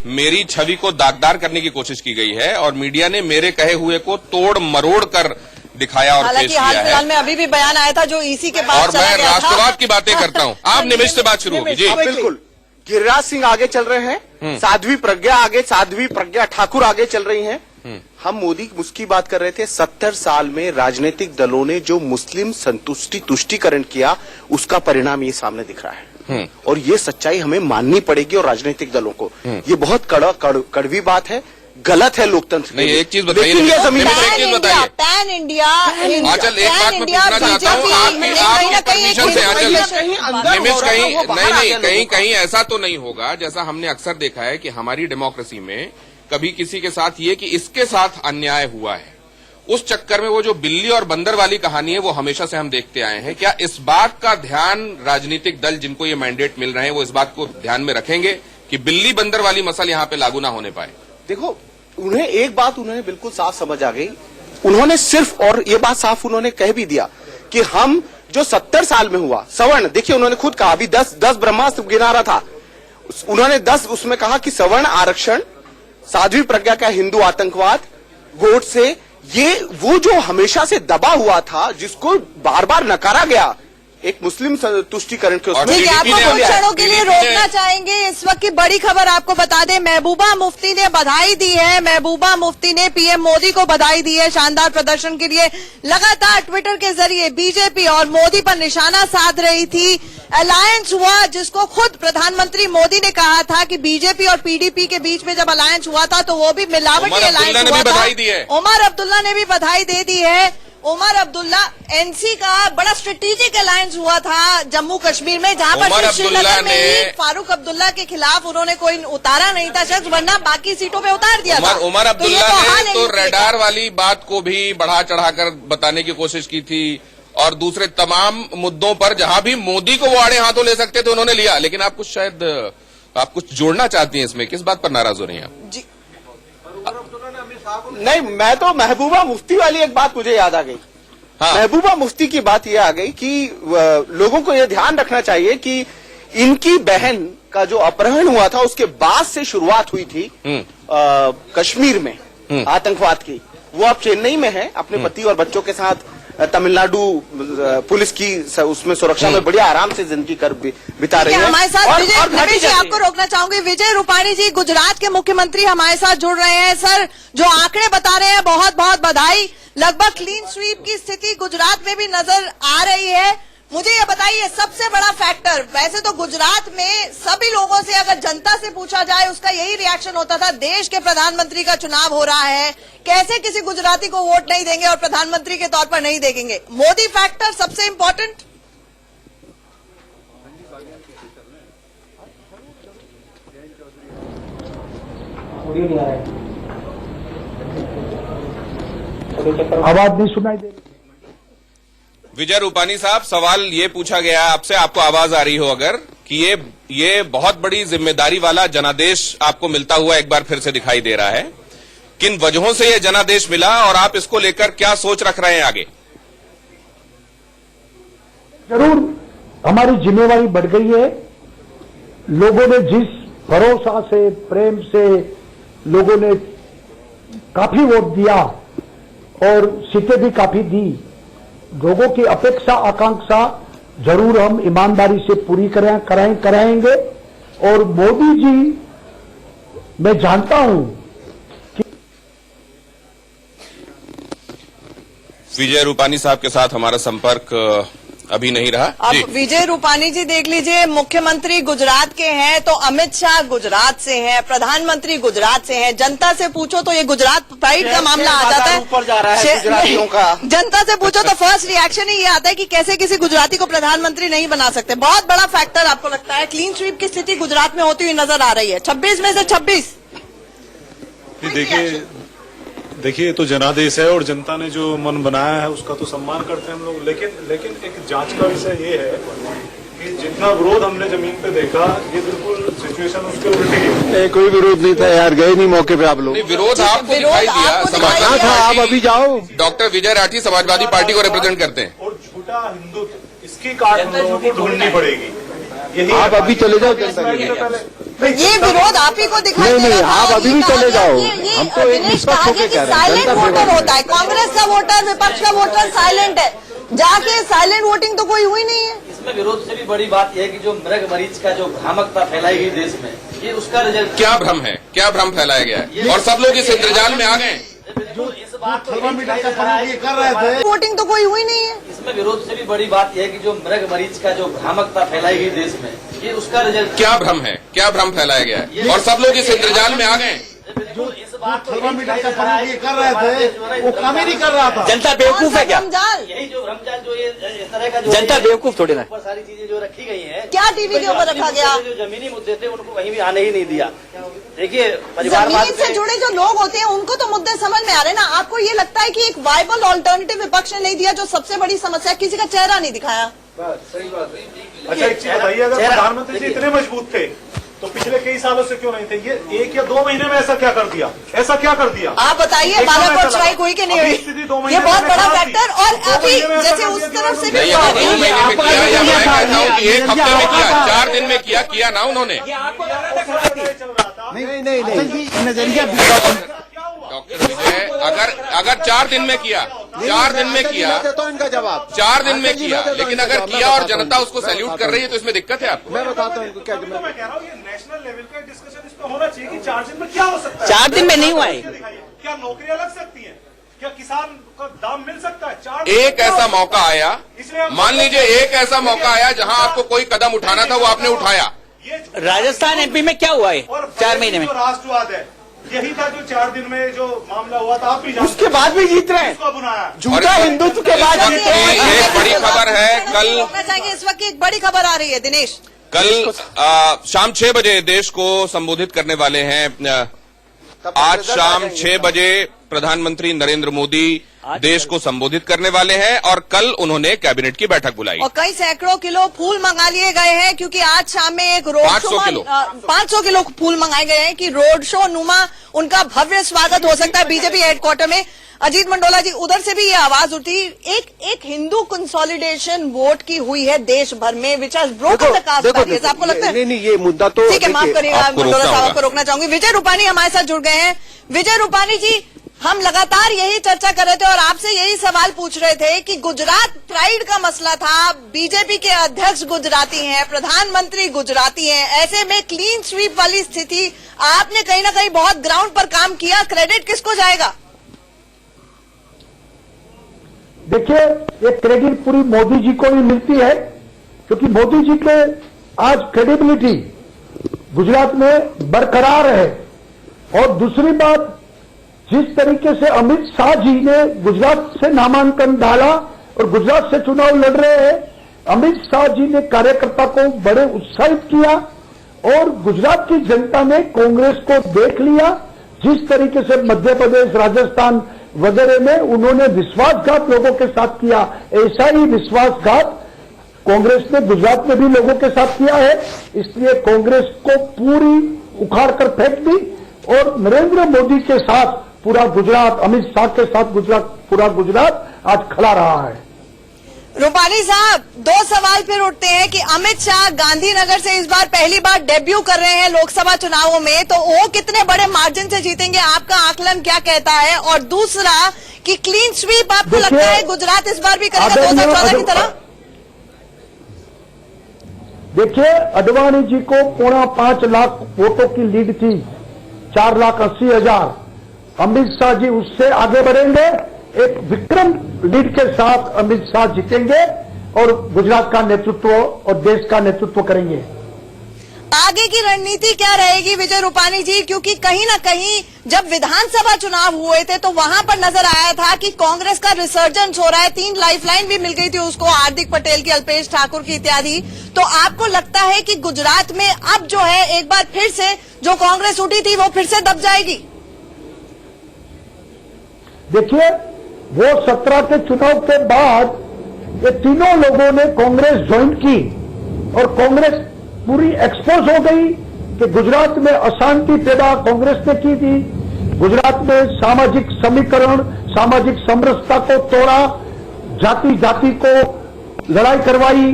मेरी छवि को दागदार करने की कोशिश की गई है और मीडिया ने मेरे कहे हुए को तोड़ मरोड़ कर दिखाया और पेश किया है। फिलहाल में अभी भी बयान आया था जो ईसी के पास और मैं राष्ट्रवाद की बातें करता हूं। आप निमिष से बात शुरू होगी जी। बिल्कुल, गिरिराज सिंह आगे चल रहे हैं, साध्वी प्रज्ञा ठाकुर आगे चल रही हैं। हम मोदी उसकी बात कर रहे थे, 70 साल में राजनीतिक दलों ने जो मुस्लिम तुष्टीकरण किया उसका परिणाम ये सामने दिख रहा है और ये सच्चाई हमें माननी पड़ेगी और राजनीतिक दलों को। ये बहुत कड़वी बात है, गलत है लोकतंत्र। नहीं, एक चीज बताइए, लेकिन ये जमीन पैन इंडिया आंचल एक बात मैं पूछना चाहता हूँ, आपकी परमिशन से आंचल निमिष कहीं ऐसा तो नहीं होगा जैसा हमने अक्सर देखा है कि हमारी डेमोक्रेसी में कभी किसी के साथ ये कि इसके साथ अन्याय हुआ है, उस चक्कर में वो जो बिल्ली और बंदर वाली कहानी है वो हमेशा से हम देखते आए हैं। क्या इस बात का ध्यान राजनीतिक दल जिनको ये मैंडेट मिल रहे हैं वो इस बात को ध्यान में रखेंगे कि बिल्ली बंदर वाली मसल यहाँ पे लागू ना होने पाए? देखो, उन्हें एक बात उन्हें बिल्कुल साफ समझ आ गई। उन्होंने सिर्फ, और ये बात साफ उन्होंने कह भी दिया कि हम जो 70 साल में हुआ सवर्ण, देखिए उन्होंने खुद कहा, अभी 10 ब्रह्मास्त्र गिना रहा था, उन्होंने 10 उसमें कहा कि सवर्ण आरक्षण, साध्वी प्रज्ञा का हिंदू आतंकवाद, गोडसे, ये वो जो हमेशा से दबा हुआ था जिसको बार बार नकारा गया, एक मुस्लिम तुष्टीकरण के ठीक है, आपको कुछ क्षणों के लिए रोकना चाहेंगे। इस वक्त की बड़ी खबर आपको बता दें, महबूबा मुफ्ती ने बधाई दी है। महबूबा मुफ्ती ने पीएम मोदी को बधाई दी है शानदार प्रदर्शन के लिए। लगातार ट्विटर के जरिए बीजेपी और मोदी पर निशाना साध रही थी। अलायंस हुआ जिसको खुद प्रधानमंत्री मोदी ने कहा था कि बीजेपी और पीडीपी के बीच में जब अलायंस हुआ था तो वो भी मिलावटी अलायंस हुआ था। उमर अब्दुल्ला ने भी बधाई दे दी है। उमर अब्दुल्ला, एनसी का बड़ा स्ट्रेटेजिक अलायंस हुआ था जम्मू कश्मीर में, जहां पर श्रीनगर में ही फारूक अब्दुल्ला के खिलाफ उन्होंने कोई उतारा नहीं था शख्स, वरना बाकी सीटों पे उतार दिया था। उमर अब्दुल्ला ने तो रडार वाली बात को भी बढ़ा चढ़ाकर बताने की कोशिश की थी और दूसरे तमाम मुद्दों पर जहां भी मोदी को वो आड़े हाथों ले सकते थे उन्होंने लिया। लेकिन आप कुछ जोड़ना चाहती हैं इसमें, किस बात पर नाराज हो रही हैं आप? जी नहीं, मैं तो महबूबा मुफ्ती वाली एक बात मुझे याद आ गई। हाँ। महबूबा मुफ्ती की बात यह आ गई कि लोगों को यह ध्यान रखना चाहिए कि इनकी बहन का जो अपहरण हुआ था उसके बाद से शुरुआत हुई थी कश्मीर में आतंकवाद की। वो अब चेन्नई में है, अपने पति और बच्चों के साथ तमिलनाडु पुलिस की उसमें सुरक्षा में बढ़िया आराम से जिंदगी कर बिता रही है। हमारे साथ विजय जी, आपको रोकना चाहूंगी, विजय रूपाणी जी गुजरात के मुख्यमंत्री हमारे साथ जुड़ रहे हैं। सर, जो आंकड़े बता रहे हैं, बहुत बहुत बधाई। लगभग क्लीन स्वीप की स्थिति गुजरात में भी नजर आ रही है। मुझे ये बताइए, सबसे बड़ा फैक्टर, वैसे तो गुजरात में सभी लोगों से अगर जनता से पूछा जाए उसका यही रिएक्शन होता था, देश के प्रधानमंत्री का चुनाव हो रहा है, कैसे किसी गुजराती को वोट नहीं देंगे और प्रधानमंत्री के तौर पर नहीं देखेंगे। मोदी फैक्टर सबसे इम्पोर्टेंट। आवाज नहीं सुनाई दे रही। विजय रूपाणी साहब, सवाल ये पूछा गया आपसे, आपको आवाज आ रही हो अगर, कि ये बहुत बड़ी जिम्मेदारी वाला जनादेश आपको मिलता हुआ एक बार फिर से दिखाई दे रहा है। किन वजहों से ये जनादेश मिला और आप इसको लेकर क्या सोच रख रहे हैं आगे? जरूर हमारी जिम्मेवारी बढ़ गई है। लोगों ने जिस भरोसा से, प्रेम से लोगों ने काफी वोट दिया और सीटें भी काफी दी, लोगों की अपेक्षा आकांक्षा जरूर हम ईमानदारी से पूरी कराएंगे। और मोदी जी, मैं जानता हूं कि विजय रूपाणी साहब के साथ हमारा संपर्क अभी नहीं रहा। अब विजय रूपाणी जी देख लीजिए, मुख्यमंत्री गुजरात के हैं तो अमित शाह गुजरात से हैं, प्रधानमंत्री गुजरात से हैं। जनता से पूछो तो ये गुजरात प्राइड का मामला आ जाता है, ऊपर जा रहा है गुजरातियों का। जनता से पूछो तो फर्स्ट रिएक्शन ही ये आता है कि कैसे किसी गुजराती को प्रधानमंत्री नहीं बना सकते। बहुत बड़ा फैक्टर आपको लगता है। क्लीन स्वीप की स्थिति गुजरात में होती हुई नजर आ रही है, 26 में से 26। देखिए, तो जनादेश है और जनता ने जो मन बनाया है उसका तो सम्मान करते हैं हम लोग। लेकिन एक जांच का विषय ये है कि जितना विरोध हमने जमीन पे देखा, ये बिल्कुल सिचुएशन उसके उल्टी है। कोई विरोध नहीं था यार, गए नहीं मौके पे आप लोग। विरोध आपको दिखाई दिया, समाजवादी था, आप अभी जाओ। डॉक्टर विजय राठी समाजवादी पार्टी को रिप्रेजेंट करते हैं। और झूठा हिंदुत्व, इसकी काट हम लोगों को ढूंढनी पड़ेगी। यही आप अभी चले जाओ। ये विरोध आप ही को दिखाई नहीं, दे रहा नहीं, था। आप अभी भी ये कहा चले गया जाओ। कि हम तो एक दिनेश निष्पक्ष कहा होके गया कह कि रहे हैं, साइलेंट जनता वोटर फेवर होता है, कांग्रेस का वोटर विपक्ष का वोटर साइलेंट है, जाके साइलेंट वोटिंग तो कोई हुई नहीं है। इसमें विरोध से भी बड़ी बात यह है कि जो मृग मरीज का जो भ्रामकता फैलाई गई देश में, ये उसका रिजल्ट क्या भ्रम है, क्या भ्रम फैलाया गया है और सब लोग इस इंद्रजाल में आ गए। इस बात को कर रहे थे। वोटिंग तो कोई हुई नहीं है। इसमें विरोध से भी बड़ी बात यह है कि जो मृग मरीज का जो भ्रामकता फैलाई गई देश में, ये उसका रिजल्ट क्या भ्रम है, क्या भ्रम फैलाया गया है और सब लोग इस इंद्रजाल में आ गए। इस बात को कर रहे थे, वो काम ही नहीं कर रहा था। जनता बेवकूफ है क्या? भ्रमजाल यही जो भ्रमजाल जो ये इस तरह का जो जनता बेवकूफ थोड़ी ना। ऊपर सारी चीजें जो रखी गई हैं, क्या टीवी के ऊपर रखा गया? जो जमीनी मुद्दे थे उनको कहीं भी आने ही नहीं दिया। देखिए परिवारवाद जमीन से जुड़े जो लोग होते हैं उनको तो मुद्दे समझ में आ रहे हैं ना। आपको ये लगता है कि एक वाइबल ऑल्टरनेटिव विपक्ष ने नहीं दिया, जो सबसे बड़ी समस्या, किसी का चेहरा नहीं दिखाया। अच्छा एक चीज बताइए, अगर प्रधानमंत्री जी इतने मजबूत थे तो पिछले कई सालों से क्यों नहीं थे? ये 1 या 2 महीने में ऐसा क्या कर दिया? ऐसा क्या कर दिया? आप बताइए, बालाकोट स्ट्राइक हुई कि नहीं हुई? ये बहुत बड़ा फैक्टर। और अभी जैसे उस तरफ से भी नहीं, अगर 2 महीने में किया या मैं कहता हूँ कि 1 हफ्ते में किया, 4 दिन में किया ना उन्होंने। डॉक्टर विजय, अगर 4 दिन में किया, 4 दिन में किया तो इनका जवाब 4 दिन में किया, लेकिन अगर किया और जनता उसको सैल्यूट कर रही है तो इसमें दिक्कत है आपको। मैं बताता हूँ इनको क्या तो मैं कह रहा हूँ ये नेशनल लेवल का डिस्कशन इस पर होना चाहिए कि 4 दिन में क्या हो सकता है। 4 दिन में नहीं हुआ है। क्या नौकरियां लग सकती हैं? क्या किसान का दाम मिल सकता है? 4 एक ऐसा मौका आया, मान लीजिए एक ऐसा मौका आया जहां आपको कोई कदम उठाना था वो आपने उठाया। राजस्थान एमपी में क्या हुआ है और 4 महीने में? जो राष्ट्रवाद है यही था जो 4 दिन में जो मामला हुआ था। आप भी जानते उसके बाद भी जीत रहे हैं। उसको बुनाया झूठा हिंदुत्व के बाद इस जीत वक्त रहे हैं। की एक बड़ी खबर है, कल रोकना चाहेंगे, इस वक्त की एक बड़ी खबर आ रही है दिनेश। कल शाम 6 बजे देश को संबोधित करने वाले हैं। आज शाम 6 बजे प्रधानमंत्री नरेंद्र मोदी देश को संबोधित करने वाले हैं और कल उन्होंने कैबिनेट की बैठक बुलाई। और कई सैकड़ों किलो फूल मंगा लिए गए हैं, क्योंकि आज शाम में एक रोड 500 किलो। 500 किलो फूल मंगाए गए हैं कि रोड शो नुमा उनका भव्य स्वागत हो सकता है बीजेपी हेडक्वार्टर में। अजीत मंडोला जी, उधर से भी ये आवाज उठी, एक हिंदू कंसोलिडेशन वोट की हुई है देश भर में, which has broken the caste barriers. आपको लगता है? नहीं, ये मुद्दा तो ठीक है, माफ करिएगा, आपको मंडोला रोकना साहब होगा। आपको रोकना चाहूंगी। विजय रूपानी हमारे साथ जुड़ गए हैं। विजय रूपानी जी, हम लगातार यही चर्चा कर रहे थे और आपसे यही सवाल पूछ रहे थे कि गुजरात प्राइड का मसला था, बीजेपी के अध्यक्ष गुजराती हैं, प्रधानमंत्री गुजराती हैं, ऐसे में क्लीन स्वीप वाली स्थिति, आपने कहीं ना कहीं बहुत ग्राउंड पर काम किया, क्रेडिट किसको जाएगा? देखिए, ये क्रेडिट पूरी मोदी जी को ही मिलती है, क्योंकि मोदी जी के आज क्रेडिबिलिटी गुजरात में बरकरार है। और दूसरी बात, जिस तरीके से अमित शाह जी ने गुजरात से नामांकन डाला और गुजरात से चुनाव लड़ रहे हैं, अमित शाह जी ने कार्यकर्ता को बड़े उत्साहित किया और गुजरात की जनता ने कांग्रेस को देख लिया। जिस तरीके से मध्य प्रदेश, राजस्थान वगैरह में उन्होंने विश्वासघात लोगों के साथ किया, ऐसा ही विश्वासघात कांग्रेस ने गुजरात में भी लोगों के साथ किया है। इसलिए कांग्रेस को पूरी उखाड़ कर फेंक दी और नरेंद्र मोदी के साथ पूरा गुजरात, अमित शाह के साथ पूरा गुजरात आज खड़ा रहा है। रूपानी साहब, 2 सवाल फिर उठते हैं कि अमित शाह गांधीनगर से इस बार पहली बार डेब्यू कर रहे हैं लोकसभा चुनावों में, तो वो कितने बड़े मार्जिन से जीतेंगे, आपका आकलन क्या कहता है? और दूसरा कि क्लीन स्वीप आपको लगता है गुजरात इस बार भी करेगा 2014 की तरह? देखिए, अडवाणी जी को 4.5 लाख वोटों की लीड थी, 4,80,000। अमित शाह जी उससे आगे बढ़ेंगे, एक विक्रम लीड के साथ अमित शाह जीतेंगे और गुजरात का नेतृत्व और देश का नेतृत्व करेंगे। आगे की रणनीति क्या रहेगी विजय रूपानी जी? क्योंकि कहीं ना कहीं जब विधानसभा चुनाव हुए थे तो वहां पर नजर आया था कि कांग्रेस का रिसर्जेंस हो रहा है, 3 लाइफलाइन भी मिल गई थी उसको, हार्दिक पटेल की, अल्पेश ठाकुर की इत्यादि। तो आपको लगता है कि गुजरात में अब जो है एक बार फिर से जो कांग्रेस उठी थी वो फिर से दब जाएगी? देखिए, वो 17 के चुनाव के बाद ये तीनों लोगों ने कांग्रेस ज्वाइन की और कांग्रेस पूरी एक्सपोज हो गई कि गुजरात में अशांति पैदा कांग्रेस ने की थी। गुजरात में सामाजिक समीकरण, सामाजिक समरसता को तोड़ा, जाति जाति को लड़ाई करवाई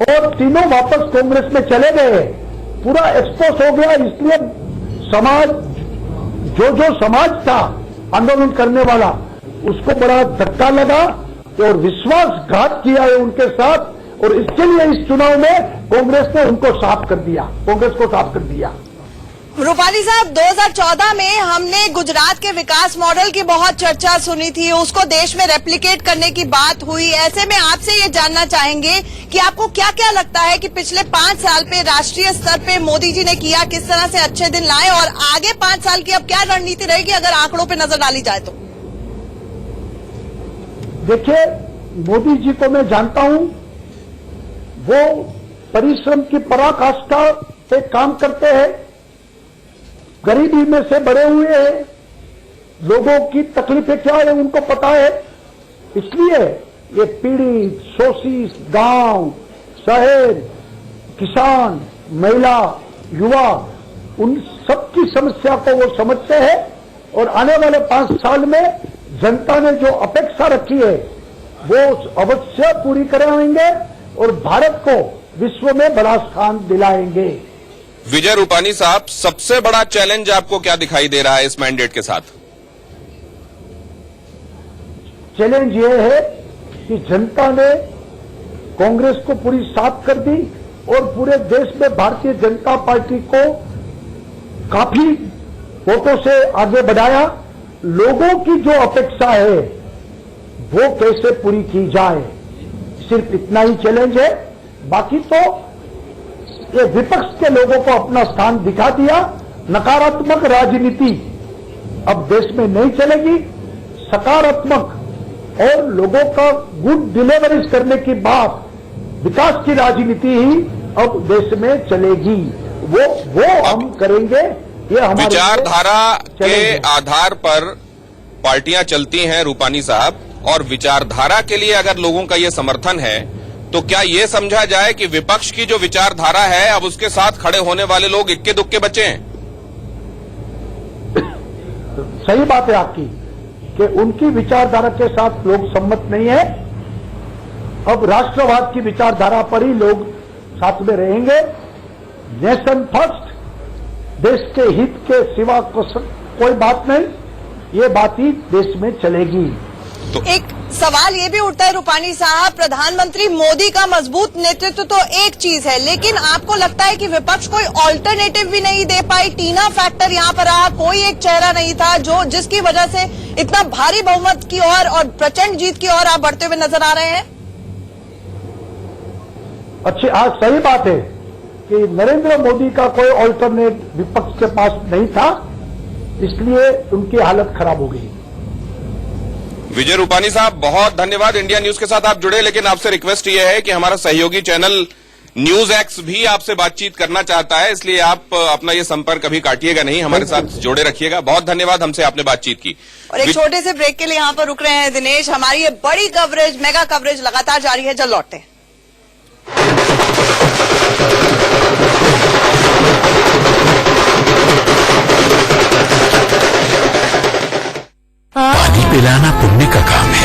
और तीनों वापस कांग्रेस में चले गए। पूरा एक्सपोज हो गया। इसलिए समाज जो समाज था आंदोलन करने वाला, उसको बड़ा धक्का लगा और विश्वासघात किया है उनके साथ, और इसके लिए इस चुनाव में कांग्रेस ने उनको साफ कर दिया, कांग्रेस को साफ कर दिया। रूपाली साहब, 2014 में हमने गुजरात के विकास मॉडल की बहुत चर्चा सुनी थी, उसको देश में रेप्लिकेट करने की बात हुई। ऐसे में आपसे ये जानना चाहेंगे कि आपको क्या क्या लगता है कि पिछले 5 साल पे राष्ट्रीय स्तर पे मोदी जी ने किया, किस तरह से अच्छे दिन लाए, और आगे 5 साल की अब क्या रणनीति रहेगी अगर आंकड़ों पे नजर डाली जाए तो? देखिए, मोदी जी को मैं जानता हूं, वो परिश्रम की पराकाष्ठा पे काम करते हैं, गरीबी में से बड़े हुए हैं, लोगों की तकलीफें क्या है उनको पता है। इसलिए ये पीड़ित, शोषित, गांव, शहर, किसान, महिला, युवा, उन सबकी समस्या को वो समझते हैं, और आने वाले 5 साल में जनता ने जो अपेक्षा रखी है वो अवश्य पूरी कराएंगे और भारत को विश्व में बड़ा स्थान दिलाएंगे। विजय रूपानी साहब, सबसे बड़ा चैलेंज आपको क्या दिखाई दे रहा है इस मैंडेट के साथ? चैलेंज ये है कि जनता ने कांग्रेस को पूरी साफ कर दी और पूरे देश में भारतीय जनता पार्टी को काफी वोटों से आगे बढ़ाया। लोगों की जो अपेक्षा है वो कैसे पूरी की जाए, सिर्फ इतना ही चैलेंज है। बाकी तो ये विपक्ष के लोगों को अपना स्थान दिखा दिया। नकारात्मक राजनीति अब देश में नहीं चलेगी, सकारात्मक और लोगों का गुड डिलीवरी करने की बात, विकास की राजनीति ही अब देश में चलेगी। वो हम करेंगे। ये हमारे विचारधारा के आधार पर पार्टियां चलती हैं रूपानी साहब, और विचारधारा के लिए अगर लोगों का ये समर्थन है तो क्या ये समझा जाए कि विपक्ष की जो विचारधारा है अब उसके साथ खड़े होने वाले लोग इक्के दुक्के बचे हैं? सही बात है आपकी कि उनकी विचारधारा के साथ लोग सम्मत नहीं है। अब राष्ट्रवाद की विचारधारा पर ही लोग साथ में रहेंगे। नेशन फर्स्ट, देश के हित के सिवा कोई बात नहीं, ये बात ही देश में चलेगी। तो एक सवाल ये भी उठता है रूपानी साहब, प्रधानमंत्री मोदी का मजबूत नेतृत्व तो एक चीज है, लेकिन आपको लगता है कि विपक्ष कोई ऑल्टरनेटिव भी नहीं दे पाई? टीना फैक्टर यहाँ पर रहा, कोई एक चेहरा नहीं था जो जिसकी वजह से इतना भारी बहुमत की ओर और प्रचंड जीत की ओर आप बढ़ते हुए नजर आ रहे हैं। अच्छी, आज सही बात है कि नरेंद्र मोदी का कोई ऑल्टरनेट विपक्ष के पास नहीं था, इसलिए उनकी हालत खराब हो गई। विजय रूपानी साहब, बहुत धन्यवाद। इंडिया न्यूज के साथ आप जुड़े, लेकिन आपसे रिक्वेस्ट ये है कि हमारा सहयोगी चैनल न्यूज एक्स भी आपसे बातचीत करना चाहता है, इसलिए आप अपना ये संपर्क कभी काटिएगा नहीं, हमारे साथ जोड़े रखिएगा। बहुत धन्यवाद हमसे आपने बातचीत की। और एक छोटे से ब्रेक के लिए यहाँ पर रुक रहे हैं दिनेश। हमारी ये बड़ी कवरेज, मेगा कवरेज लगातार जारी है, जल्द लौटते हैं। पानी पिलाना पुण्य का काम है।